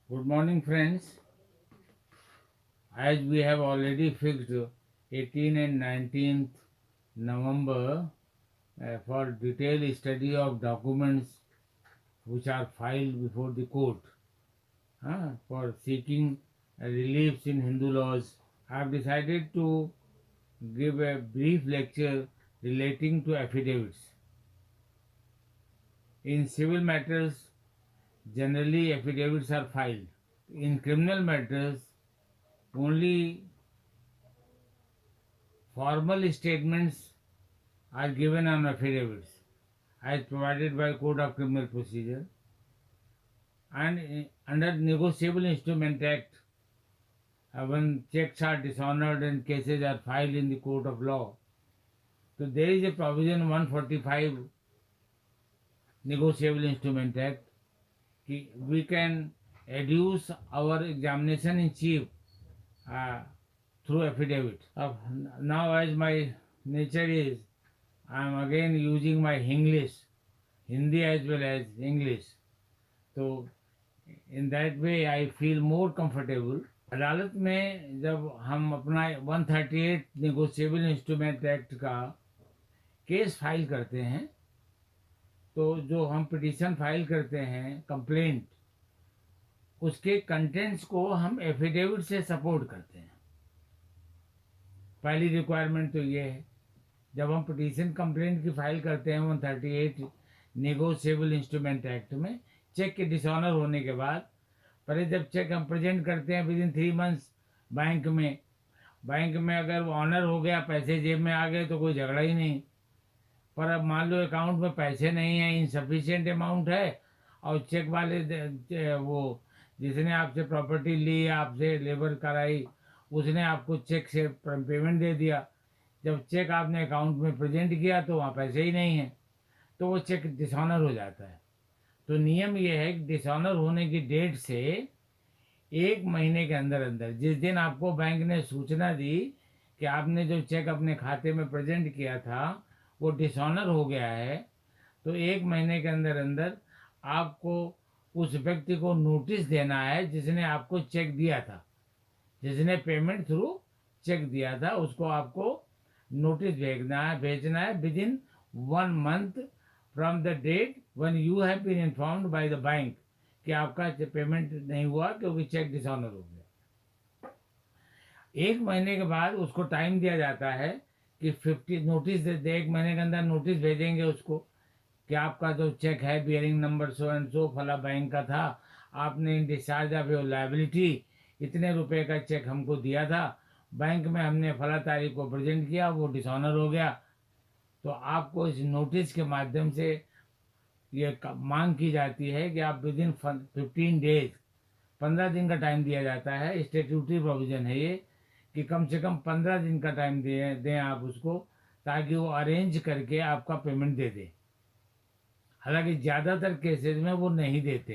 Good morning, friends. As we have already fixed 18 and 19th November for detailed study of documents which are filed before the court for seeking reliefs in Hindu laws, I have decided to give a brief lecture relating to affidavits. In civil matters, generally affidavits are filed. In criminal matters, only formal statements are given on affidavits as provided by Code of Criminal Procedure and under Negotiable Instrument Act when checks are dishonored and cases are filed in the court of law. So there is a provision 145 Negotiable Instrument Act we can adduce our examination in chief uh, through affidavit. Now as my nature is, I am again using my English, Hindi as well as English. तो in that way I feel more comfortable. अदालत में जब हम अपना 138 negotiable instrument act का case file करते हैं तो जो हम पिटीशन फाइल करते हैं कंप्लेंट, उसके कंटेंट्स को हम एफिडेविट से सपोर्ट करते हैं। पहली रिक्वायरमेंट तो ये है, जब हम पिटीशन कंप्लेंट की फाइल करते हैं 138 नेगोशिएबल इंस्ट्रूमेंट एक्ट में, चेक के डिसऑनर होने के बाद पहले जब चेक हम प्रेजेंट करते हैं विद इन 3 मंथ्स बैंक में अगर वो ऑनर हो गया, पैसे जेब में आ गए तो कोई झगड़ा ही नहीं। पर अब मान लो अकाउंट में पैसे नहीं है, इनसफिशिएंट अमाउंट है और चेक वाले वो जिसने आपसे प्रॉपर्टी ली, आपसे लेबर कराई, उसने आपको चेक से पेमेंट दे दिया। जब चेक आपने अकाउंट में प्रेजेंट किया तो वहाँ पैसे ही नहीं है, तो वो चेक डिसऑनर हो जाता है। तो नियम ये है कि डिसऑनर होने की डेट से 1 महीने के अंदर अंदर, जिस दिन आपको बैंक ने सूचना दी कि आपने जो चेक अपने खाते में प्रेजेंट किया था वो डिसऑनर हो गया है, तो 1 महीने के अंदर अंदर आपको उस व्यक्ति को नोटिस देना है जिसने आपको चेक दिया था, जिसने पेमेंट थ्रू चेक दिया था, उसको आपको नोटिस भेजना है within 1 month from the date when you have been informed by the bank कि आपका पेमेंट नहीं हुआ क्योंकि चेक डिसऑनर हो गया। 1 महीने के बाद उसको टाइम दिया जाता है कि 50 नोटिस दे 1 महीने के अंदर नोटिस भेजेंगे उसको कि आपका जो चेक है bearing number so and so फला बैंक का था, आपने इन डिस्चार्ज ऑफ योर लाइबिलिटी इतने रुपए का चेक हमको दिया था, बैंक में हमने फला तारीख को प्रेजेंट किया, वो डिसऑनर हो गया। तो आपको इस नोटिस के माध्यम से ये मांग की जाती है कि आप विद इन 15 डेज, 15 दिन का टाइम दिया जाता है। स्टेट्यूटरी प्रोविजन है ये कि कम से कम 15 दिन का टाइम दें आप उसको, ताकि वो अरेंज करके आपका पेमेंट दे दे। हालांकि ज़्यादातर केसेस में वो नहीं देते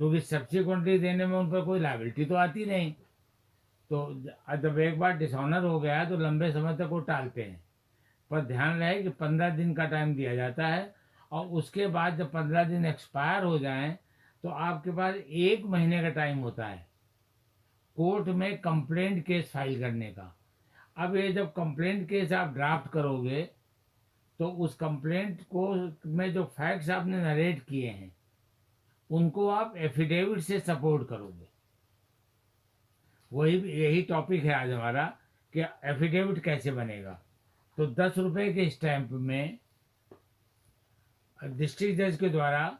क्योंकि सब्सिक्वेंटली देने में उन पर कोई लाइबिलिटी तो आती नहीं। तो जब एक बार डिसऑनर हो गया तो लंबे समय तक वो टालते हैं। पर ध्यान रहे कि 15 दिन का टाइम दिया जाता है और उसके बाद जब 15 दिन एक्सपायर हो जाएं तो आपके पास 1 महीने का टाइम होता है कोर्ट में कंप्लेंट केस फाइल करने का। अब ये जब कंप्लेंट केस आप ड्राफ्ट करोगे तो उस कंप्लेंट को में जो फैक्ट्स आपने नरेट किए हैं उनको आप एफिडेविट से सपोर्ट करोगे। वही यही टॉपिक है आज हमारा कि एफिडेविट कैसे बनेगा। तो 10 रुपए के स्टैंप में डिस्ट्रिक्ट जज के द्वारा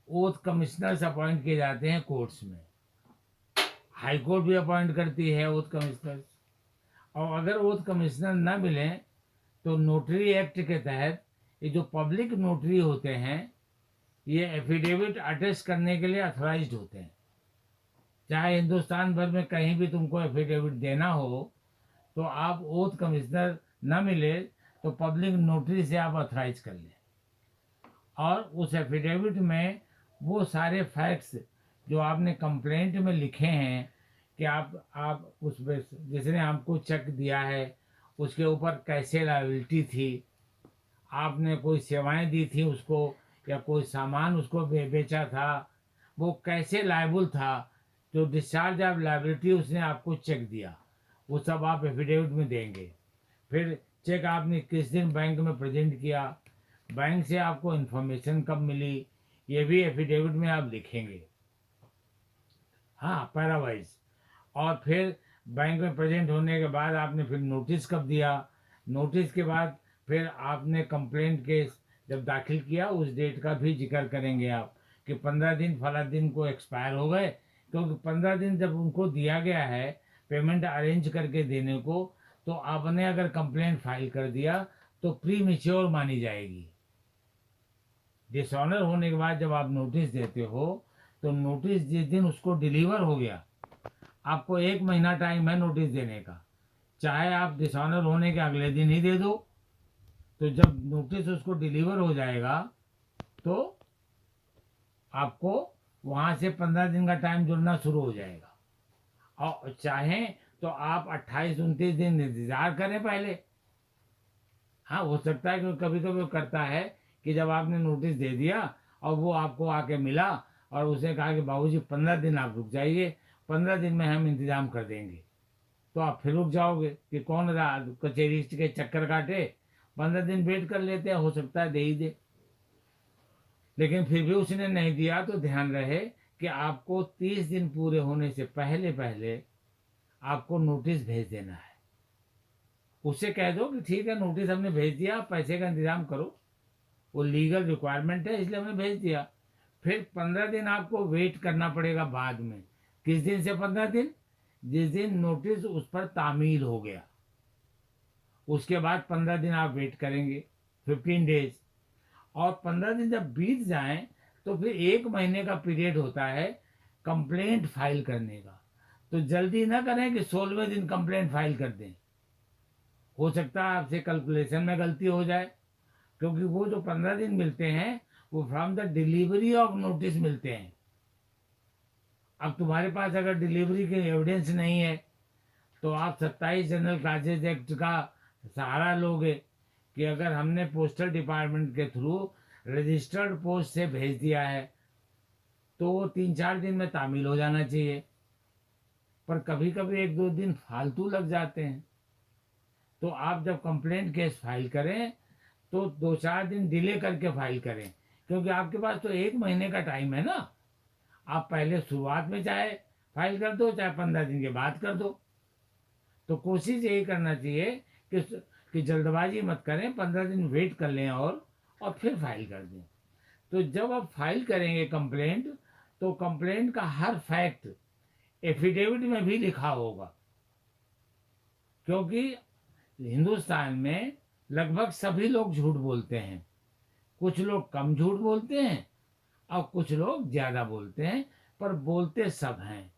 ओथ कमिश्नर्स अपॉइंट किए जाते हैं कोर्ट्स में। हाई कोर्ट भी अपॉइंट करती है ओथ कमिश्नर्स, और अगर ओथ कमिश्नर न मिले तो नोटरी एक्ट के तहत ये जो पब्लिक नोटरी होते हैं ये एफिडेविट अटेस्ट करने के लिए अथोराइज्ड होते हैं। चाहे हिंदुस्तान भर में कहीं भी तुमको एफिडेविट देना हो तो आप ओथ कमिश्नर न मिले तो पब्लिक नोटरी से आप अथोराइज कर लें, और उस एफिडेविट में वो सारे फैक्ट्स जो आपने कंप्लेंट में लिखे हैं कि आप उस जिसने आपको चेक दिया है उसके ऊपर कैसे लायबिलिटी थी, आपने कोई सेवाएं दी थी उसको या कोई सामान उसको बेचा था, वो कैसे लायबल था, जो डिस्चार्ज ऑफ लायबिलिटी उसने आपको चेक दिया, वो सब आप एफिडेविट में देंगे। फिर चेक आपने किस दिन बैंक में प्रेजेंट किया, बैंक से आपको इन्फॉर्मेशन कब मिली, ये भी एफिडेविट में आप लिखेंगे। हाँ, पैरावाइज। और फिर बैंक में प्रेजेंट होने के बाद आपने फिर नोटिस कब दिया, नोटिस के बाद फिर आपने कंप्लेंट केस जब दाखिल किया उस डेट का भी जिक्र करेंगे आप, कि 15 दिन फला दिन को एक्सपायर हो गए, क्योंकि 15 दिन जब उनको दिया गया है पेमेंट अरेंज करके देने को, तो आपने अगर कंप्लेंट फाइल कर दिया तो प्री मेच्योर मानी जाएगी। डिसऑनर होने के बाद जब आप नोटिस देते हो, तो नोटिस जिस दिन उसको डिलीवर हो गया, आपको 1 महीना टाइम है नोटिस देने का, चाहे आप डिसऑनर होने के अगले दिन ही दे दो। तो जब नोटिस उसको डिलीवर हो जाएगा तो आपको वहाँ से 15 दिन का टाइम जुड़ना शुरू हो जाएगा। और चाहें तो आप 28-29 दिन इंतज़ार करें पहले। हाँ, हो सकता है कि कभी कभी वो करता है कि जब आपने नोटिस दे दिया और वो आपको आके मिला और उसने कहा कि बाबूजी 15 दिन आप रुक जाइए, 15 दिन में हम इंतज़ाम कर देंगे, तो आप फिर रुक जाओगे कि कौन कचहरी के चक्कर काटे, 15 दिन वेट कर लेते हैं, हो सकता है दे ही दे। लेकिन फिर भी उसने नहीं दिया तो ध्यान रहे कि आपको 30 दिन पूरे होने से पहले पहले आपको नोटिस भेज देना है। उससे कह दो कि ठीक है, नोटिस हमने भेज दिया, आप पैसे का इंतजाम करो, वो लीगल रिक्वायरमेंट है इसलिए हमने भेज दिया। फिर 15 दिन आपको वेट करना पड़ेगा बाद में। किस दिन से 15 दिन? जिस दिन नोटिस उस पर तामील हो गया, उसके बाद 15 दिन आप वेट करेंगे, 15 डेज। और 15 दिन जब बीत जाएं तो फिर 1 महीने का पीरियड होता है कंप्लेंट फाइल करने का। तो जल्दी ना करें कि 16वें दिन कंप्लेंट फाइल कर दें, हो सकता है आपसे कैलकुलेशन में गलती हो जाए, क्योंकि वो जो 15 दिन मिलते हैं वो from the delivery of notice मिलते हैं। अब तुम्हारे पास अगर डिलीवरी के एविडेंस नहीं है तो आप 27 जनरल क्लासेज एक्ट का सहारा लोगे, कि अगर हमने पोस्टल डिपार्टमेंट के थ्रू रजिस्टर्ड पोस्ट से भेज दिया है तो वो 3-4 दिन में तामील हो जाना चाहिए। पर कभी कभी 1-2 दिन फालतू लग जाते हैं, तो आप जब कंप्लेंट केस फाइल करें तो 2-4 दिन डिले करके फाइल करें, क्योंकि आपके पास तो 1 महीने का टाइम है ना। आप पहले शुरुआत में चाहे फाइल कर दो, चाहे 15 दिन के बाद कर दो। तो कोशिश यही करना चाहिए कि जल्दबाजी मत करें, 15 दिन वेट कर लें और फिर फाइल कर दें। तो जब आप फाइल करेंगे कंप्लेंट, तो कंप्लेंट का हर फैक्ट एफिडेविट में भी लिखा होगा, क्योंकि हिंदुस्तान में लगभग सभी लोग झूठ बोलते हैं। कुछ लोग कम झूठ बोलते हैं और कुछ लोग ज़्यादा बोलते हैं, पर बोलते सब हैं।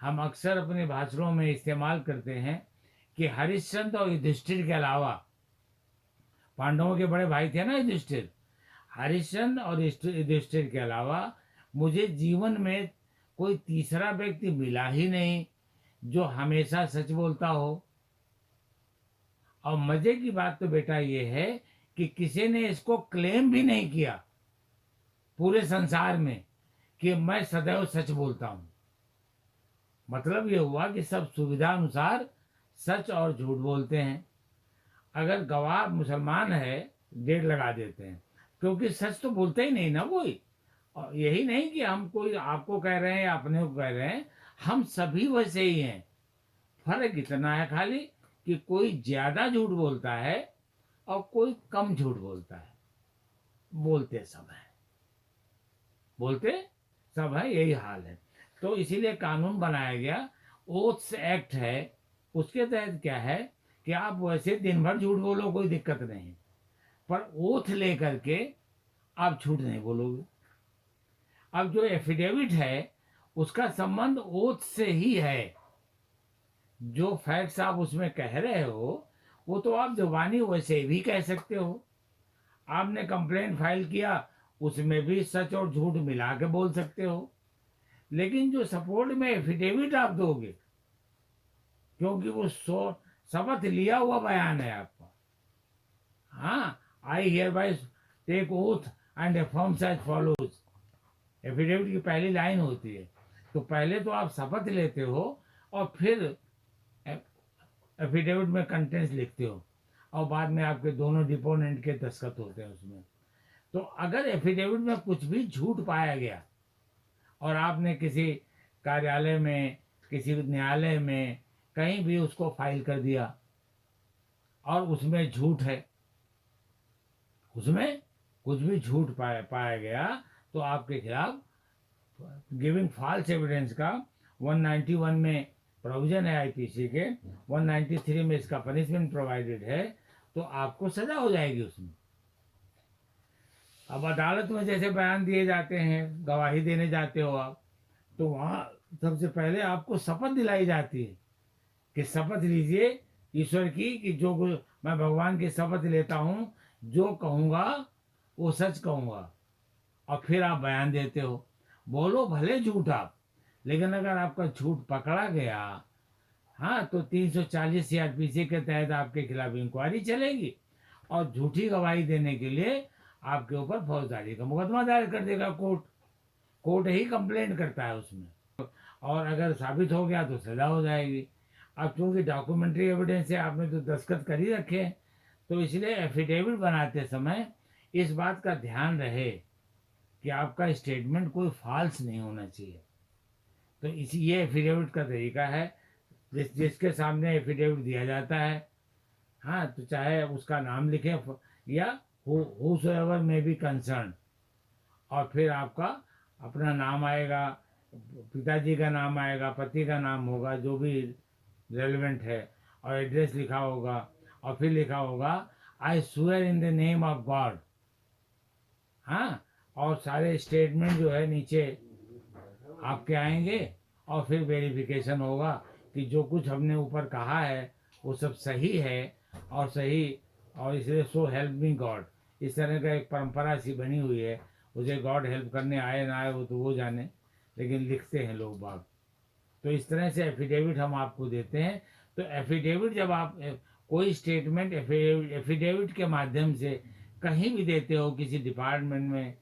हम अक्सर अपने भाषणों में इस्तेमाल करते हैं कि हरिश्चंद्र और युधिष्ठिर के अलावा, पांडवों के बड़े भाई थे ना युधिष्ठिर, हरिश्चंद्र और युधिष्ठिर के अलावा मुझे जीवन में कोई तीसरा व्यक्ति मिला ही नहीं जो हमेशा सच बोलता हो। और मजे की बात तो बेटा ये है कि किसी ने इसको क्लेम भी नहीं किया पूरे संसार में कि मैं सदैव सच बोलता हूं। मतलब ये हुआ कि सब सुविधा अनुसार सच और झूठ बोलते हैं। अगर गवाह मुसलमान है, डेट लगा देते हैं, क्योंकि सच तो बोलते ही नहीं ना कोई। और यही नहीं कि हम कोई आपको कह रहे हैं या अपने को कह रहे हैं, हम सभी वैसे ही हैं। फर्क इतना है खाली कि कोई ज्यादा झूठ बोलता है और कोई कम झूठ बोलता है। बोलते सब है, बोलते सब है, यही हाल है। तो इसीलिए कानून बनाया गया, ओथ्स एक्ट है। उसके तहत क्या है कि आप वैसे दिन भर झूठ बोलो, कोई दिक्कत नहीं, पर ओथ लेकर के आप झूठ नहीं बोलोगे। अब जो एफिडेविट है उसका संबंध ओथ से ही है। जो फैक्ट्स आप उसमें कह रहे हो वो तो आप जुबानी वैसे भी कह सकते हो। आपने कंप्लेंट फाइल किया, उसमें भी सच और झूठ मिला के बोल सकते हो। लेकिन जो सपोर्ट में एफिडेविट आप दोगे, क्योंकि वो शपथ लिया हुआ बयान है आपका। हाँ, I hereby take oath and affirms as follows. Affidavit की पहली लाइन होती है। तो पहले तो आप शपथ लेते हो और फिर एफिडेविट में कंटेंट्स लिखते हो, और बाद में आपके दोनों डिपोनेंट के दस्तखत होते हैं उसमें। तो अगर एफिडेविट में कुछ भी झूठ पाया गया और आपने किसी कार्यालय में, किसी न्यायालय में कहीं भी उसको फाइल कर दिया और उसमें झूठ है, उसमें कुछ भी झूठ पाया गया, तो आपके खिलाफ गिविंग फॉल्स एविडेंस का 191 में प्रोविजन है आईपीसी के, 193 में इसका पनिशमेंट प्रोवाइडेड है, तो आपको सजा हो जाएगी उसमें। अब अदालत में जैसे बयान दिए जाते हैं, गवाही देने जाते हो आप, तो वहाँ सबसे पहले आपको शपथ दिलाई जाती है कि शपथ लीजिए ईश्वर की कि जो मैं भगवान की शपथ लेता हूँ, जो कहूँगा वो सच कहूँगा। और फिर आप बयान देते हो, बोलो भले झूठ आप, लेकिन अगर आपका झूठ पकड़ा गया, हाँ, तो 340 सीआरपीसी के तहत आपके खिलाफ इंक्वायरी चलेगी और झूठी गवाही देने के लिए आपके ऊपर फौजदारी का मुकदमा दायर कर देगा कोर्ट। कोर्ट ही कंप्लेंट करता है उसमें, और अगर साबित हो गया तो सजा हो जाएगी। अब चूंकि डॉक्यूमेंट्री एविडेंस है, आपने तो दस्तखत कर ही रखे हैं, तो इसलिए एफिडेविट बनाते समय इस बात का ध्यान रहे कि आपका स्टेटमेंट कोई फॉल्स नहीं होना चाहिए। तो इसी ये एफिडेविट का तरीका है, जिसके सामने एफिडेविट दिया जाता है, हाँ, तो चाहे उसका नाम लिखें या हूसोएवर में बी कंसर्न, और फिर आपका अपना नाम आएगा, पिताजी का नाम आएगा, पति का नाम होगा जो भी रेलिवेंट है, और एड्रेस लिखा होगा, और फिर लिखा होगा I swear in the name of God. हाँ, और सारे स्टेटमेंट जो है नीचे आपके आएंगे, और फिर वेरिफिकेशन होगा कि जो कुछ हमने ऊपर कहा है वो सब सही है और सही, और इसलिए सो हेल्प मी गॉड, इस तरह का एक परंपरा सी बनी हुई है। उसे गॉड हेल्प करने आए ना आए वो तो वो जाने, लेकिन लिखते हैं लोग बाग। तो इस तरह से एफिडेविट हम आपको देते हैं। तो एफिडेविट जब आप कोई स्टेटमेंट एफिडेविट के माध्यम से कहीं भी देते हो, किसी डिपार्टमेंट में,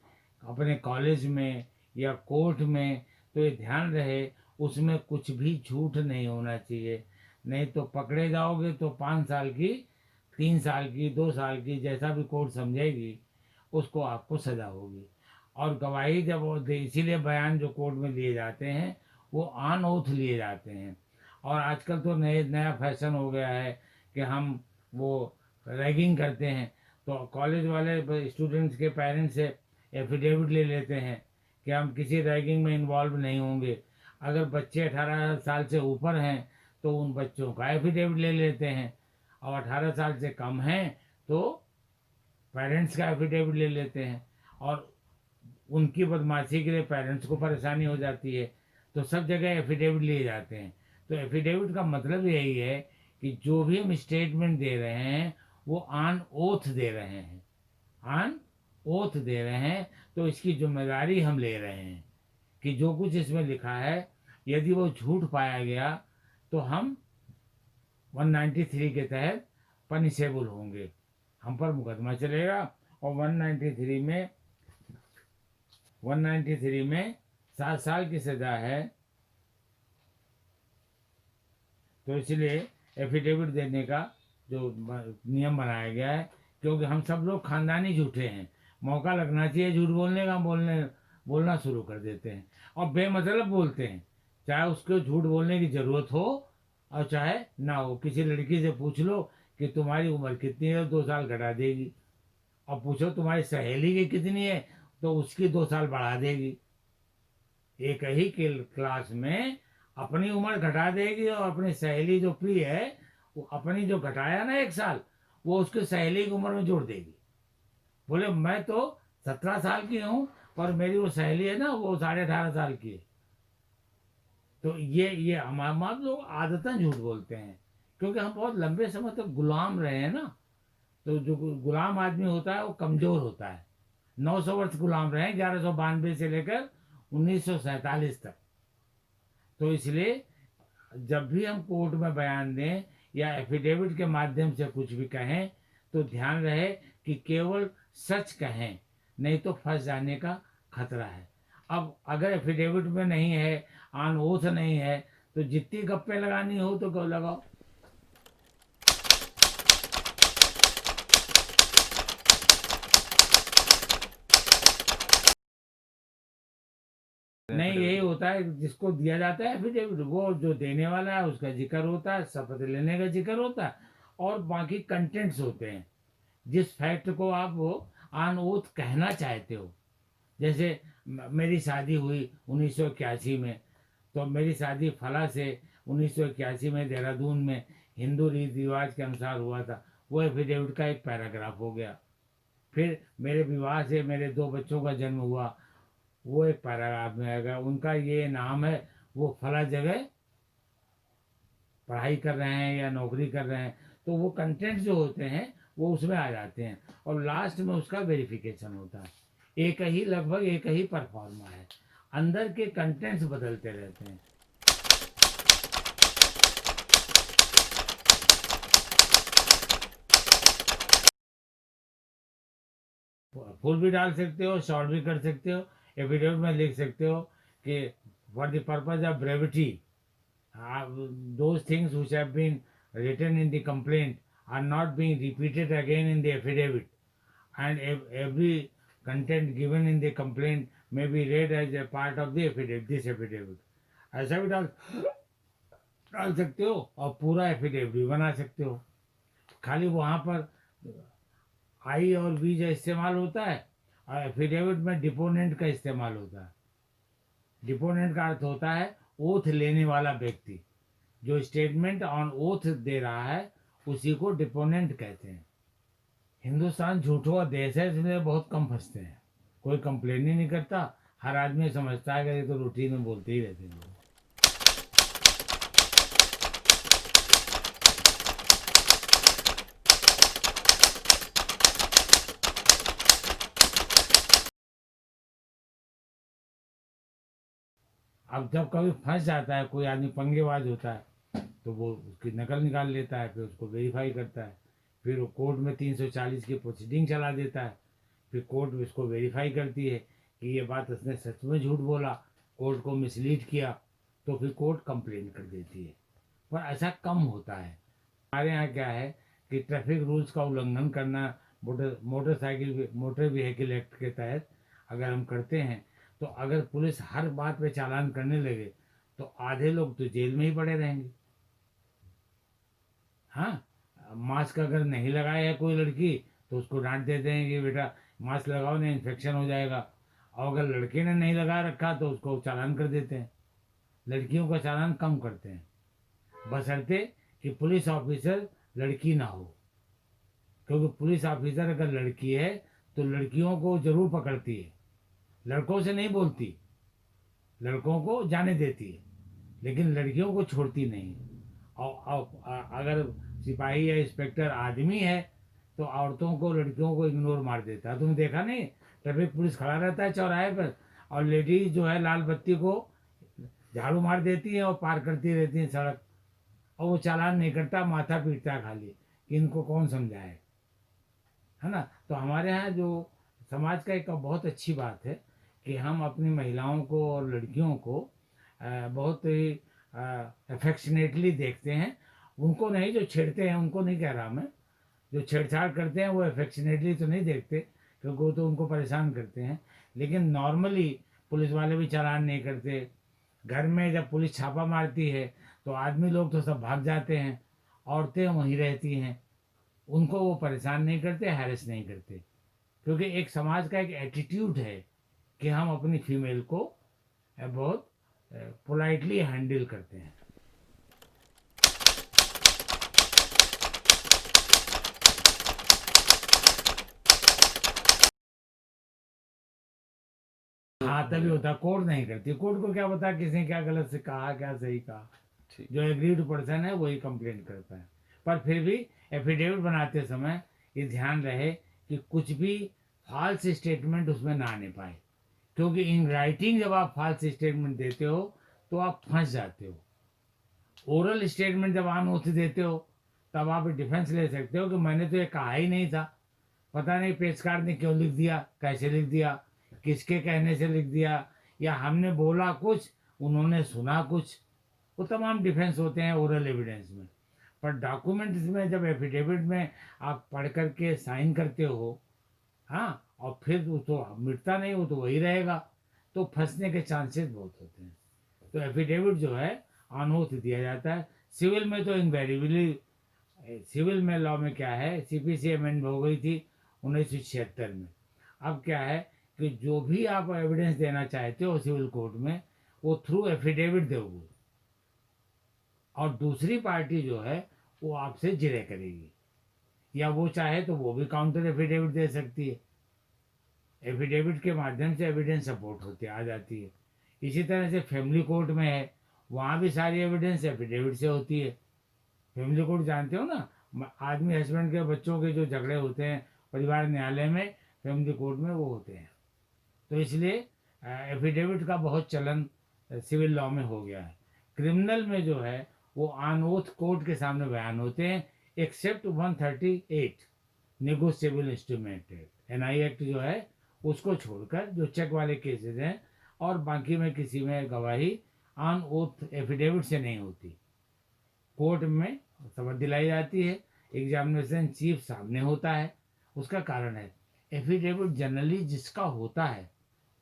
अपने कॉलेज में या कोर्ट में, तो ये ध्यान रहे उसमें कुछ भी झूठ नहीं होना चाहिए, नहीं तो पकड़े जाओगे तो 5 साल की, 3 साल की, 2 साल की, जैसा भी कोर्ट समझेगी उसको आपको सजा होगी। और गवाही जब इसीलिए बयान जो कोर्ट में लिए जाते हैं वो ऑन ओथ लिए जाते हैं। और आजकल तो नया फैशन हो गया है कि हम वो रैगिंग करते हैं, तो कॉलेज वाले स्टूडेंट्स के पेरेंट्स से एफिडेविट ले लेते हैं कि हम किसी रैगिंग में इन्वॉल्व नहीं होंगे। अगर बच्चे 18 साल से ऊपर हैं तो उन बच्चों का एफिडेविट ले लेते हैं, और 18 साल से कम हैं तो पेरेंट्स का एफिडेविट ले लेते हैं, और उनकी बदमाशी के लिए पेरेंट्स को परेशानी हो जाती है, तो सब जगह एफिडेविट लिए जाते हैं। तो एफिडेविट का मतलब यही है कि जो भी हम स्टेटमेंट दे रहे हैं वो ऑन ओथ दे रहे हैं, ऑन ओथ दे रहे हैं, तो इसकी जिम्मेदारी हम ले रहे हैं कि जो कुछ इसमें लिखा है यदि वो झूठ पाया गया तो हम 193 के तहत पनिशेबल होंगे, हम पर मुकदमा चलेगा। और 193 में 7 साल की सज़ा है। तो इसलिए एफिडेविट देने का जो नियम बनाया गया है, क्योंकि हम सब लोग खानदानी झूठे हैं, मौका लगना चाहिए झूठ बोलने का, बोलना शुरू कर देते हैं और बेमतलब बोलते हैं, चाहे उसको झूठ बोलने की ज़रूरत हो और चाहे ना हो। किसी लड़की से पूछ लो कि तुम्हारी उम्र कितनी है, 2 साल घटा देगी, और पूछो तुम्हारी सहेली की कितनी है तो उसकी 2 साल बढ़ा देगी। एक ही क्लास में अपनी उम्र घटा देगी, और अपनी सहेली जो प्रिय है वो अपनी जो घटाया ना 1 साल, वो उसकी सहेली की उम्र में जोड़ देगी। बोले मैं तो 17 साल की हूँ पर मेरी वो सहेली है ना वो 18.5 साल की है। तो ये हम लोग आदतन झूठ बोलते हैं, क्योंकि हम बहुत लंबे समय तक गुलाम रहे हैं ना। तो जो गुलाम आदमी होता है वो कमज़ोर होता है। 900 वर्ष गुलाम रहे, 1192 से लेकर 1947 तक। तो इसलिए जब भी हम कोर्ट में बयान दें या एफिडेविट के माध्यम से कुछ भी कहें, तो ध्यान रहे कि केवल सच कहें, नहीं तो फंस जाने का खतरा है। अब अगर एफिडेविट में नहीं है, ऑन ओथ नहीं है, तो जितनी गप्पे लगानी हो तो क्यों लगाओ। नहीं, यही होता है जिसको दिया जाता है एफिडेविट, वो जो देने वाला है उसका जिक्र होता है, शपथ लेने का जिक्र होता है, और बाकी कंटेंट्स होते हैं जिस फैक्ट को आप वो ऑन ओथ कहना चाहते हो। जैसे मेरी शादी हुई 1981 में, तो मेरी शादी फला से 1981 में देहरादून में हिंदू रीति रिवाज के अनुसार हुआ था, वो एफिडेविट का एक पैराग्राफ हो गया। फिर मेरे विवाह से मेरे 2 बच्चों का जन्म हुआ, वो एक पैराग्राफ में आएगा, उनका ये नाम है, वो फला जगह पढ़ाई कर रहे हैं या नौकरी कर रहे हैं, तो वो कंटेंट जो होते हैं वो उसमें आ जाते हैं, और लास्ट में उसका वेरिफिकेशन होता है। एक ही, लगभग एक ही परफॉर्मा है, अंदर के कंटेंट्स बदलते रहते हैं। फुल भी डाल सकते हो, शॉर्ट भी कर सकते हो। एफिडेविट में लिख सकते हो कि for the purpose of brevity, those things which have been written in the complaint are not being repeated again in the affidavit, and every content given in the complaint may be read as a part of the affidavit, this affidavit। ऐसा भी डाल डाल सकते हो, और पूरा affidavit भी बना सकते हो। खाली वहाँ पर आई और वी का इस्तेमाल होता है, और एफिडेविट में डिपोनेंट का इस्तेमाल होता है। डिपोनेंट का अर्थ होता है ओथ लेने वाला व्यक्ति, जो स्टेटमेंट ऑन ओथ दे रहा है उसी को डिपोनेंट कहते हैं। हिंदुस्तान झूठों का देश है, इसमें बहुत कम फंसते हैं, कोई कंप्लेन ही नहीं करता, हर आदमी समझता है कि ये तो रूटीन में बोलते ही रहते हैं लोग। अब जब कभी फंस जाता है, कोई आदमी पंगेबाज होता है, तो वो उसकी नकल निकाल लेता है, फिर उसको वेरीफाई करता है, फिर वो कोर्ट में 340 की प्रोसीडिंग चला देता है, फिर कोर्ट उसको वेरीफाई करती है कि ये बात उसने सच में झूठ बोला, कोर्ट को मिसलीड किया, तो फिर कोर्ट कंप्लेन कर देती है। पर ऐसा कम होता है। हमारे यहाँ क्या है कि ट्रैफिक रूल्स का उल्लंघन करना, मोटर व्हीकल एक्ट के तहत अगर हम करते हैं, तो अगर पुलिस हर बात पे चालान करने लगे तो आधे लोग तो जेल में ही पड़े रहेंगे। हाँ, मास्क अगर नहीं लगाया है कोई लड़की, तो उसको डांट देते हैं कि बेटा मास्क लगाओ, नहीं इन्फेक्शन हो जाएगा। और अगर लड़के ने नहीं लगा रखा तो उसको चालान कर देते हैं। लड़कियों का चालान कम करते हैं, बशर्ते कि पुलिस ऑफिसर लड़की ना हो, क्योंकि पुलिस ऑफिसर अगर लड़की है तो लड़कियों को जरूर पकड़ती है, लड़कों से नहीं बोलती, लड़कों को जाने देती है, लेकिन लड़कियों को छोड़ती नहीं। और अगर सिपाही या इंस्पेक्टर आदमी है तो औरतों को, लड़कियों को इग्नोर मार देता है। तुमने देखा नहीं, ट्रैफिक पुलिस खड़ा रहता है चौराहे पर, और लेडीज जो है लाल बत्ती को झाड़ू मार देती है और पार करती रहती है सड़क, और वो चालान नहीं करता, माथा पीटता है खाली कि इनको कौन समझाए। है ना। तो हमारे यहाँ जो समाज का एक बहुत अच्छी बात है कि हम अपनी महिलाओं को और लड़कियों को बहुत ही अफेक्शनेटली देखते हैं। उनको नहीं, जो छेड़ते हैं उनको नहीं कह रहा मैं, जो छेड़छाड़ करते हैं वो अफेक्शनेटली तो नहीं देखते, क्योंकि वो तो उनको परेशान करते हैं। लेकिन नॉर्मली पुलिस वाले भी चालान नहीं करते। घर में जब पुलिस छापा मारती है तो आदमी लोग तो सब भाग जाते हैं, औरतें वहीं रहती हैं, उनको वो परेशान नहीं करते, हैरेस नहीं करते, क्योंकि एक समाज का एक एटीट्यूड है कि हम अपनी फीमेल को बहुत पोलाइटली हैंडल करते हैं। हाँ, तभी होता है, कोर्ट नहीं करती। कोर्ट को क्या पता किसने क्या गलत से कहा, क्या सही कहा। ठीक। जो एग्रीड पर्सन है वही कंप्लेंट करता है। पर फिर भी एफिडेविट बनाते समय ये ध्यान रहे कि कुछ भी फॉल्स स्टेटमेंट उसमें ना आने पाए, क्योंकि इन राइटिंग जब आप फॉल्स स्टेटमेंट देते हो तो आप फंस जाते हो। ओरल स्टेटमेंट जब आप नोट देते हो तब आप डिफेंस ले सकते हो कि मैंने तो ये कहा ही नहीं था, पता नहीं पेशकार ने क्यों लिख दिया, कैसे लिख दिया, किसके कहने से लिख दिया, या हमने बोला कुछ, उन्होंने सुना कुछ, वो तमाम डिफेंस होते हैं ओरल एविडेंस में। पर डॉक्यूमेंट्स में जब एफिडेविट में आप पढ़ करके साइन करते हो, हाँ, और फिर वो तो मिटता नहीं, वो तो वही रहेगा, तो फंसने के चांसेस बहुत होते हैं। तो एफिडेविट जो है ऑन ओथ दिया जाता है। सिविल में तो इनवेरिएबली, सिविल में लॉ में क्या है, सीपीसी अमेंड हो गई थी 1976 में। अब क्या है कि जो भी आप एविडेंस देना चाहते हो सिविल कोर्ट में, वो थ्रू एफिडेविट दोगे, और दूसरी पार्टी जो है वो आपसे जिरे करेगी, या वो चाहे तो वो भी काउंटर एफिडेविट दे सकती है। एफिडेविट के माध्यम से एविडेंस सपोर्ट होती आ जाती है। इसी तरह से फैमिली कोर्ट में है, वहाँ भी सारी एविडेंस एफिडेविट से होती है। फैमिली कोर्ट जानते हो ना, आदमी हस्बैंड के बच्चों के जो झगड़े होते हैं परिवार न्यायालय में, फैमिली कोर्ट में वो होते हैं। तो इसलिए एफिडेविट का बहुत चलन सिविल लॉ में हो गया है। क्रिमिनल में जो है वो ऑन ओथ कोर्ट के सामने बयान होते हैं, except 138 negotiable instrument act, NI act जो है उसको छोड़कर, जो चेक वाले केसेस हैं, और बाकी में किसी में गवाही ऑन ओथ एफिडेविट से नहीं होती, कोर्ट में शपथ दिलाई जाती है, एग्जामिनेशन चीफ सामने होता है। उसका कारण है एफिडेविट जनरली जिसका होता है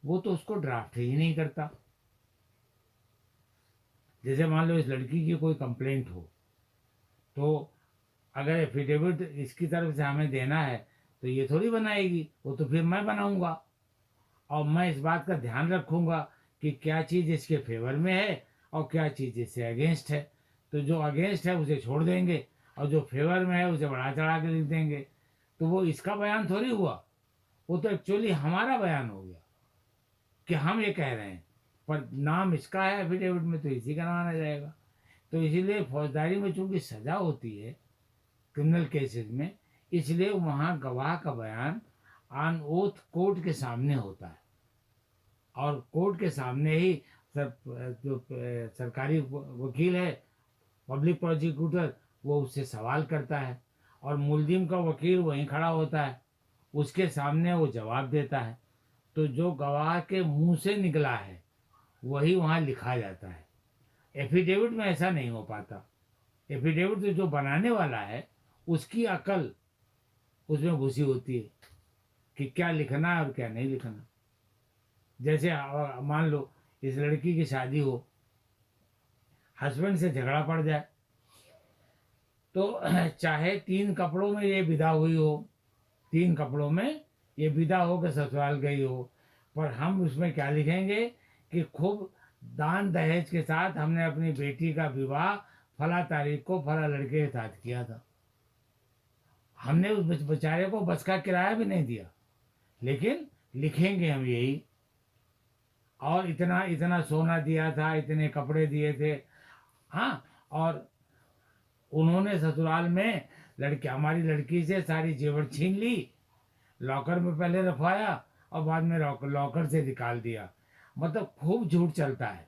वो तो उसको ड्राफ्ट ही नहीं करता। जैसे मान लो इस लड़की की कोई कंप्लेंट हो, तो अगर एफिडेविट इसकी तरफ से हमें देना है तो ये थोड़ी बनाएगी, वो तो फिर मैं बनाऊंगा, और मैं इस बात का ध्यान रखूंगा कि क्या चीज़ इसके फेवर में है और क्या चीज़ इससे अगेंस्ट है। तो जो अगेंस्ट है उसे छोड़ देंगे, और जो फेवर में है उसे बढ़ा चढ़ा के लिख देंगे। तो वो इसका बयान थोड़ी हुआ, वो तो एक्चुअली हमारा बयान हो गया कि हम ये कह रहे हैं, पर नाम इसका है एफिडेविट में, तो इसी का माना जाएगा। तो इसीलिए फौजदारी में चूंकि सज़ा होती है क्रिमिनल केसेस में, इसलिए वहाँ गवाह का बयान ऑन ओथ कोर्ट के सामने होता है, और कोर्ट के सामने ही जो सरकारी वकील है, पब्लिक प्रोसिक्यूटर, वो उससे सवाल करता है, और मुलजिम का वकील वहीं खड़ा होता है, उसके सामने वो जवाब देता है। तो जो गवाह के मुंह से निकला है वही वहाँ लिखा जाता है। एफिडेविट में ऐसा नहीं हो पाता। एफिडेविट तो जो बनाने वाला है उसकी अकल उसमें घुसी होती है कि क्या लिखना है और क्या नहीं लिखना। जैसे मान लो इस लड़की की शादी हो, हस्बैंड से झगड़ा पड़ जाए, तो चाहे 3 कपड़ों में ये विदा हुई हो, 3 कपड़ों में ये विदा होकर ससुराल गई हो, पर हम उसमें क्या लिखेंगे कि खूब दान दहेज के साथ हमने अपनी बेटी का विवाह फला तारीख को फला लड़के के साथ किया था। हमने उस बेचारे को बस का किराया भी नहीं दिया, लेकिन लिखेंगे हम यही, और इतना इतना सोना दिया था, इतने कपड़े दिए थे। हाँ, और उन्होंने ससुराल में लड़की, हमारी लड़की से सारी जेवर छीन ली, लॉकर में पहले रखवाया और बाद में लॉकर से निकाल दिया। मतलब खूब झूठ चलता है।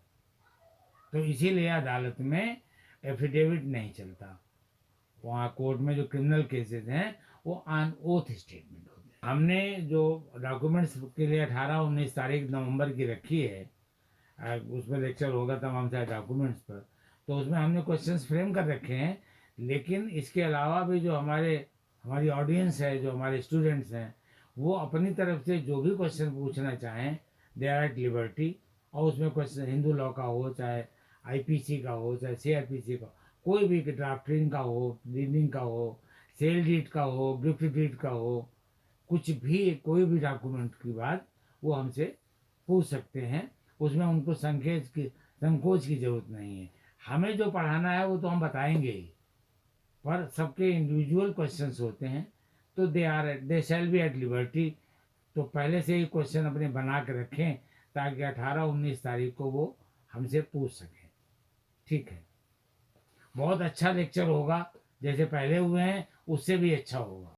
तो इसीलिए अदालत में एफिडेविट नहीं चलता। वहाँ कोर्ट में जो क्रिमिनल केसेस हैं वो ऑन ओथ स्टेटमेंट होते हैं। हमने जो डॉक्यूमेंट्स के लिए 18-19 तारीख नवंबर की रखी है, उसमें लेक्चर होगा तमाम सारे डॉक्यूमेंट्स पर, तो उसमें हमने क्वेश्चंस फ्रेम कर रखे हैं। लेकिन इसके अलावा भी जो हमारी ऑडियंस है, जो हमारे स्टूडेंट्स हैं, वो अपनी तरफ से जो भी क्वेश्चन पूछना चाहें, दे आर एट लिबर्टी। और उसमें क्वेश्चन हिंदू लॉ का हो, चाहे आईपीसी का हो, चाहे सीआरपीसी का, कोई भी ड्राफ्टिंग का हो, डीडिंग का हो, सेल डीड का हो, गिफ्ट डीड का हो, कुछ भी कोई भी डॉक्यूमेंट की बात वो हमसे पूछ सकते हैं। उसमें उनको संकोच की ज़रूरत नहीं है। हमें जो पढ़ाना है वो तो हम बताएंगे ही, पर सबके इंडिविजुअल क्वेश्चंस होते हैं, तो दे शैल बी एट लिबर्टी। तो पहले से ही क्वेश्चन अपने बना के रखें ताकि 18-19 तारीख को वो हमसे पूछ सकें। ठीक है, बहुत अच्छा लेक्चर होगा, जैसे पहले हुए हैं उससे भी अच्छा होगा।